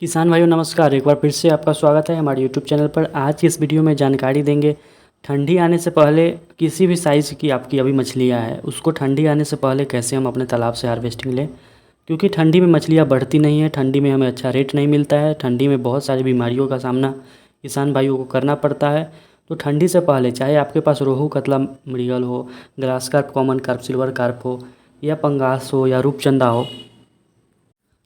किसान भाइयों नमस्कार। एक बार फिर से आपका स्वागत है हमारे यूट्यूब चैनल पर। आज की इस वीडियो में जानकारी देंगे ठंडी आने से पहले किसी भी साइज़ की आपकी अभी मछलियाँ हैं उसको ठंडी आने से पहले कैसे हम अपने तालाब से हार्वेस्टिंग लें, क्योंकि ठंडी में मछलियाँ बढ़ती नहीं है। ठंडी में हमें अच्छा रेट नहीं मिलता है। ठंडी में बहुत सारी बीमारियों का सामना किसान भाइयों को करना पड़ता है। तो ठंडी से पहले चाहे आपके पास रोहू कतला मृगल हो, grass carp, common carp, silver carp हो या पंगास हो या रूपचंदा हो,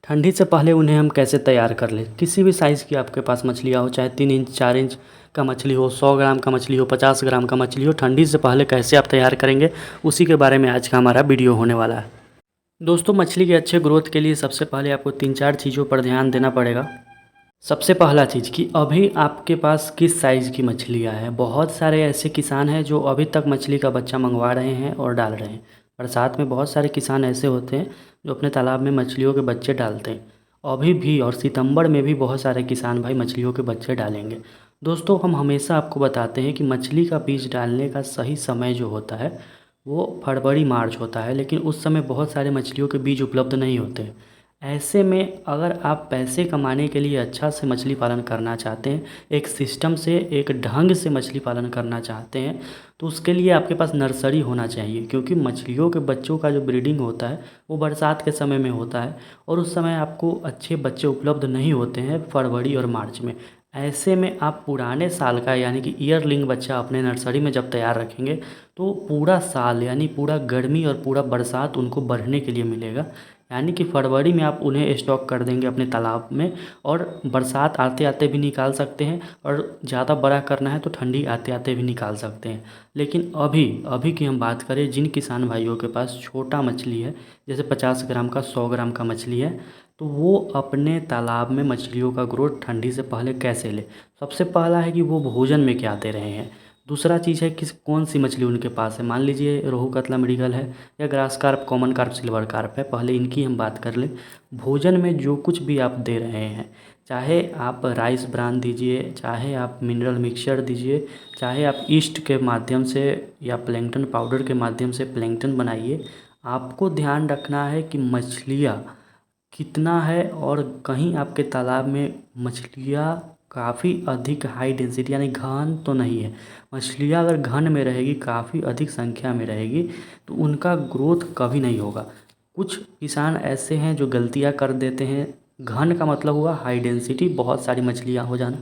ठंडी से पहले उन्हें हम कैसे तैयार कर लें। किसी भी साइज़ की आपके पास मछलियाँ हो, चाहे 3 इंच 4 इंच का मछली हो, 100 ग्राम का मछली हो, 50 ग्राम का मछली हो, ठंडी से पहले कैसे आप तैयार करेंगे उसी के बारे में आज का हमारा वीडियो होने वाला है। दोस्तों, मछली के अच्छे ग्रोथ के लिए सबसे पहले आपको 3-4 चीज़ों पर ध्यान देना पड़ेगा। सबसे पहला चीज़ कि अभी आपके पास किस साइज़ की मछलियाँ हैं। बहुत सारे ऐसे किसान हैं जो अभी तक मछली का बच्चा मंगवा रहे हैं और डाल रहे हैं। बरसात में बहुत सारे किसान ऐसे होते हैं जो अपने तालाब में मछलियों के बच्चे डालते हैं अभी भी, और सितंबर में भी बहुत सारे किसान भाई मछलियों के बच्चे डालेंगे। दोस्तों, हम हमेशा आपको बताते हैं कि मछली का बीज डालने का सही समय जो होता है वो फरवरी मार्च होता है, लेकिन उस समय बहुत सारे मछलियों के बीज उपलब्ध नहीं होते। ऐसे में अगर आप पैसे कमाने के लिए अच्छा से मछली पालन करना चाहते हैं, एक सिस्टम से, एक ढंग से मछली पालन करना चाहते हैं, तो उसके लिए आपके पास नर्सरी होना चाहिए। क्योंकि मछलियों के बच्चों का जो ब्रीडिंग होता है वो बरसात के समय में होता है और उस समय आपको अच्छे बच्चे उपलब्ध नहीं होते हैं फरवरी और मार्च में। ऐसे में आप पुराने साल का यानी कि ईयरलिंग बच्चा अपने नर्सरी में जब तैयार रखेंगे तो पूरा साल यानी पूरा गर्मी और पूरा बरसात उनको बढ़ने के लिए मिलेगा। यानी कि फरवरी में आप उन्हें स्टॉक कर देंगे अपने तालाब में और बरसात आते आते भी निकाल सकते हैं, और ज़्यादा बड़ा करना है तो ठंडी आते आते भी निकाल सकते हैं। लेकिन अभी अभी की हम बात करें, जिन किसान भाइयों के पास छोटा मछली है, जैसे 50 ग्राम का, 100 ग्राम का मछली है, तो वो अपने तालाब में मछलियों का ग्रोथ ठंडी से पहले कैसे ले। सबसे पहला है कि वो भोजन में क्या दे रहे हैं। दूसरा चीज़ है कि कौन सी मछली उनके पास है। मान लीजिए रोहू कतला मृगल है या grass carp, common carp, silver carp है। पहले इनकी हम बात कर लें। भोजन में जो कुछ भी आप दे रहे हैं, चाहे आप राइस ब्रान दीजिए, चाहे आप मिनरल मिक्सचर दीजिए, चाहे आप ईस्ट के माध्यम से या प्लैंकटन पाउडर के माध्यम से प्लैंकटन बनाइए, आपको ध्यान रखना है कि मछलियाँ कितना है। और कहीं आपके तालाब में मछलियाँ काफ़ी अधिक हाई डेंसिटी यानी घन तो नहीं है। मछलियाँ अगर घन में रहेगी, काफ़ी अधिक संख्या में रहेगी, तो उनका ग्रोथ कभी नहीं होगा। कुछ किसान ऐसे हैं जो गलतियाँ कर देते हैं। घन का मतलब हुआ हाई डेंसिटी, बहुत सारी मछलियाँ हो जाना।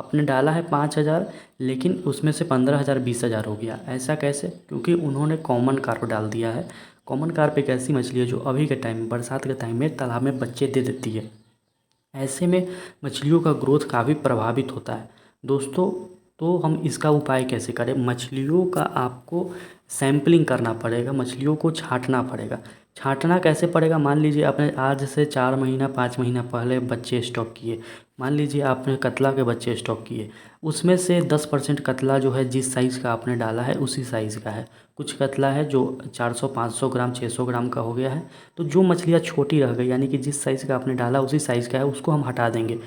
आपने डाला है 5,000, लेकिन उसमें से 15,000 20,000 हो गया। ऐसा कैसे? क्योंकि उन्होंने कॉमन कार्प डाल दिया है। कॉमन कार्प एक ऐसी मछली है जो अभी के टाइम में, बरसात के टाइम में तालाब में बच्चे दे देती है। ऐसे में मछलियों का ग्रोथ काफ़ी प्रभावित होता है। दोस्तों, तो हम इसका उपाय कैसे करें। मछलियों का आपको सैम्पलिंग करना पड़ेगा, मछलियों को छांटना पड़ेगा। छांटना कैसे पड़ेगा? मान लीजिए आपने आज से 4 महीना 5 महीना पहले बच्चे स्टॉक किए। मान लीजिए आपने कतला के बच्चे स्टॉक किए, उसमें से 10% कतला जो है जिस साइज़ का आपने डाला है उसी साइज़ का है। कुछ कतला है जो 400-500 ग्राम 600 ग्राम का हो गया है। तो जो मछलियाँ छोटी रह गई यानी कि जिस साइज़ का आपने डाला उसी साइज़ का है, उसको हम हटा देंगे।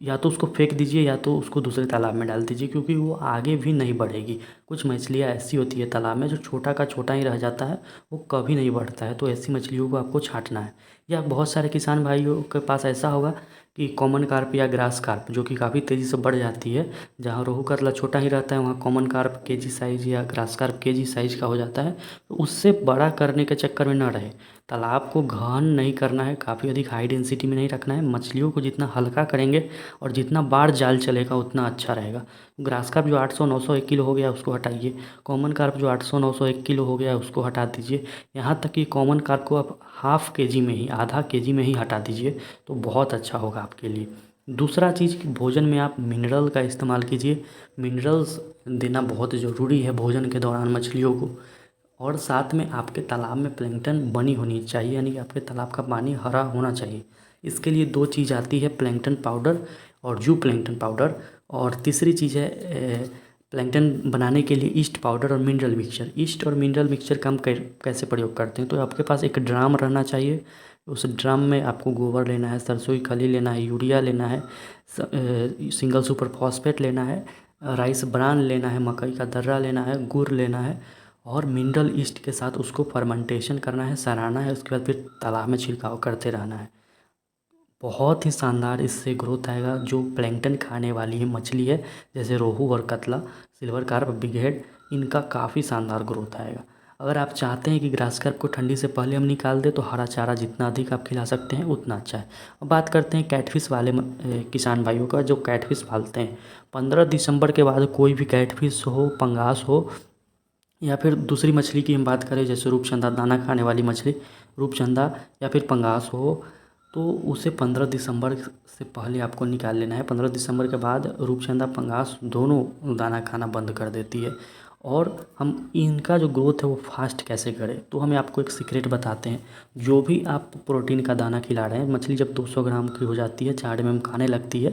या तो उसको फेंक दीजिए या तो उसको दूसरे तालाब में डाल दीजिए, क्योंकि वो आगे भी नहीं बढ़ेगी। कुछ मछलियाँ ऐसी होती है तालाब में जो छोटा का छोटा ही रह जाता है, वो कभी नहीं बढ़ता है। तो ऐसी मछलियों को आपको छांटना है। या बहुत सारे किसान भाइयों के पास ऐसा होगा कि कॉमन कार्प या ग्रास कार्प जो कि काफ़ी तेज़ी से बढ़ जाती है। जहाँ रोहू कतला छोटा ही रहता है वहाँ कॉमन कार्प केजी साइज़ या ग्रास कार्प केजी साइज़ का हो जाता है। तो उससे बड़ा करने के चक्कर में ना रहे। तालाब को घन नहीं करना है, काफ़ी अधिक हाई डेंसिटी में नहीं रखना है। मछलियों को जितना हल्का करेंगे और जितना बार जाल चलेगा उतना अच्छा रहेगा। ग्रास कार्प जो 800-900 1 किलो हो गया उसको हटाइए। कॉमन कार्प जो 800-900 1 किलो हो गया उसको हटा दीजिए। यहाँ तक कि कॉमन कार्प को आप हाफ़ केजी में ही, आधा केजी में ही हटा दीजिए, तो बहुत अच्छा होगा आपके लिए। दूसरा चीज़ कि भोजन में आप मिनरल का इस्तेमाल कीजिए। मिनरल्स देना बहुत ज़रूरी है भोजन के दौरान मछलियों को। और साथ में आपके तालाब में प्लैंकटन बनी होनी चाहिए, यानी कि आपके तालाब का पानी हरा होना चाहिए। इसके लिए 2 चीज़ आती है, प्लैंकटन पाउडर और जू प्लैंकटन पाउडर। और तीसरी चीज़ है प्लैंकटन बनाने के लिए ईस्ट पाउडर और मिनरल मिक्सचर। ईस्ट और मिनरल मिक्सचर का हम कैसे प्रयोग करते हैं, तो आपके पास एक ड्राम रहना चाहिए। उस ड्राम में आपको गोबर लेना है, सरसों की खली लेना है, यूरिया लेना है, सिंगल सुपर फॉस्फेट लेना है, राइस ब्रान लेना है, मकई का दर्रा लेना है, गुड़ लेना है, और मिनरल ईस्ट के साथ उसको फर्मेंटेशन करना है, सराना है। उसके बाद फिर तालाब में छिड़काव करते रहना है। बहुत ही शानदार इससे ग्रोथ आएगा। जो प्लैंकटन खाने वाली है मछली है, जैसे रोहू और कतला, सिल्वर कार्प, बिग हेड, इनका काफ़ी शानदार ग्रोथ आएगा। अगर आप चाहते हैं कि ग्रास कार्प को ठंडी से पहले हम निकाल दें तो हरा चारा जितना अधिक आप खिला सकते हैं उतना अच्छा है। अब बात करते हैं कैटफिश वाले किसान भाइयों का जो कैटफिश पालते हैं। 15 दिसंबर के बाद कोई भी कैटफिश हो, पंगास हो, या फिर दूसरी मछली की हम बात करें जैसे रूपचंदा, दाना खाने वाली मछली रूपचंदा या फिर पंगास हो, तो उसे 15 दिसंबर से पहले आपको निकाल लेना है। 15 दिसंबर के बाद रूपचंदा, पंगास दोनों दाना खाना बंद कर देती है। और हम इनका जो ग्रोथ है वो फास्ट कैसे करें, तो हमें आपको एक सीक्रेट बताते हैं। जो भी आप प्रोटीन का दाना खिला रहे हैं, मछली जब 200 ग्राम की हो जाती है, 4 mm खाने लगती है,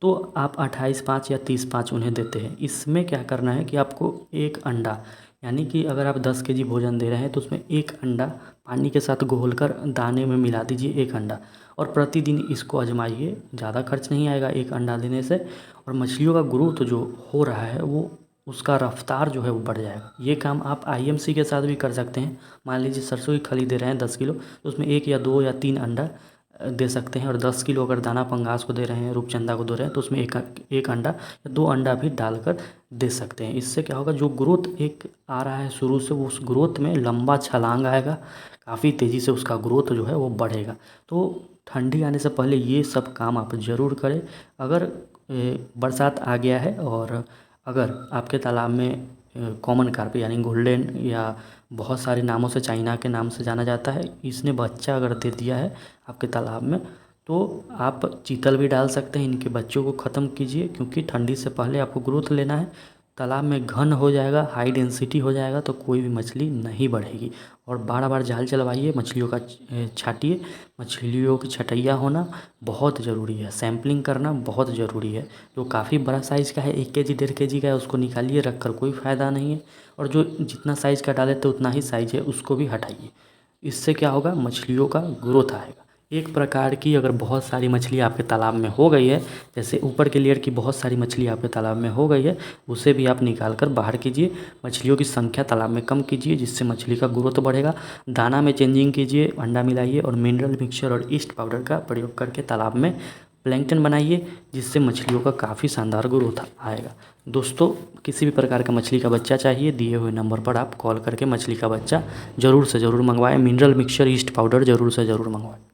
तो आप 28/5 या 30/5 उन्हें देते हैं। इसमें क्या करना है कि आपको एक अंडा, यानी कि अगर आप 10 kg भोजन दे रहे हैं तो उसमें एक अंडा पानी के साथ घोलकर दाने में मिला दीजिए, एक अंडा, और प्रतिदिन इसको आजमाइए। ज़्यादा खर्च नहीं आएगा एक अंडा देने से, और मछलियों का ग्रोथ जो हो रहा है वो उसका रफ्तार जो है वो बढ़ जाएगा। ये काम आप आईएमसी के साथ भी कर सकते हैं। मान लीजिए सरसों की खली दे रहे हैं 10 किलो, तो उसमें 1 या 2 या 3 अंडा दे सकते हैं। और 10 किलो अगर दाना पंगास को दे रहे हैं, रूपचंदा को दे रहे हैं, तो उसमें एक अंडा या 2 अंडा भी डालकर दे सकते हैं। इससे क्या होगा, जो ग्रोथ एक आ रहा है शुरू से, वो उस ग्रोथ में लंबा छलांग आएगा, काफ़ी तेज़ी से उसका ग्रोथ जो है वो बढ़ेगा। तो ठंडी आने से पहले ये सब काम आप ज़रूर करें। अगर बरसात आ गया है और अगर आपके तालाब में कॉमन कार्प यानी गोल्डन, या बहुत सारे नामों से, चाइना के नाम से जाना जाता है, इसने बच्चा अगर दे दिया है आपके तालाब में, तो आप चीतल भी डाल सकते हैं। इनके बच्चों को ख़त्म कीजिए, क्योंकि ठंडी से पहले आपको ग्रोथ लेना है। तालाब में घन हो जाएगा, हाई डेंसिटी हो जाएगा, तो कोई भी मछली नहीं बढ़ेगी। और बार बार जाल चलवाइए, मछलियों का छाटिए। मछलियों की छटैया होना बहुत ज़रूरी है, सैम्पलिंग करना बहुत ज़रूरी है। जो काफ़ी बड़ा साइज़ का है, 1 kg 1.5 kg का है, उसको निकालिए, रख कर कोई फ़ायदा नहीं है। और जो जितना साइज़ का डाले तो उतना ही साइज़ है उसको भी हटाइए। इससे क्या होगा, मछलियों का ग्रोथ आएगा। एक प्रकार की अगर बहुत सारी मछली आपके तालाब में हो गई है, जैसे ऊपर के लेयर की बहुत सारी मछली आपके तालाब में हो गई है, उसे भी आप निकाल कर बाहर कीजिए। मछलियों की संख्या तालाब में कम कीजिए, जिससे मछली का ग्रोथ बढ़ेगा। दाना में चेंजिंग कीजिए, अंडा मिलाइए, और मिनरल मिक्सचर और ईस्ट पाउडर का प्रयोग करके तालाब में प्लैंकटन बनाइए, जिससे मछलियों का काफ़ी शानदार ग्रोथ आएगा। दोस्तों, किसी भी प्रकार का मछली का बच्चा चाहिए, दिए हुए नंबर पर आप कॉल करके मछली का बच्चा ज़रूर से ज़रूर मंगवाएं। मिनरल मिक्सचर, ईस्ट पाउडर ज़रूर से ज़रूर मंगवाएं।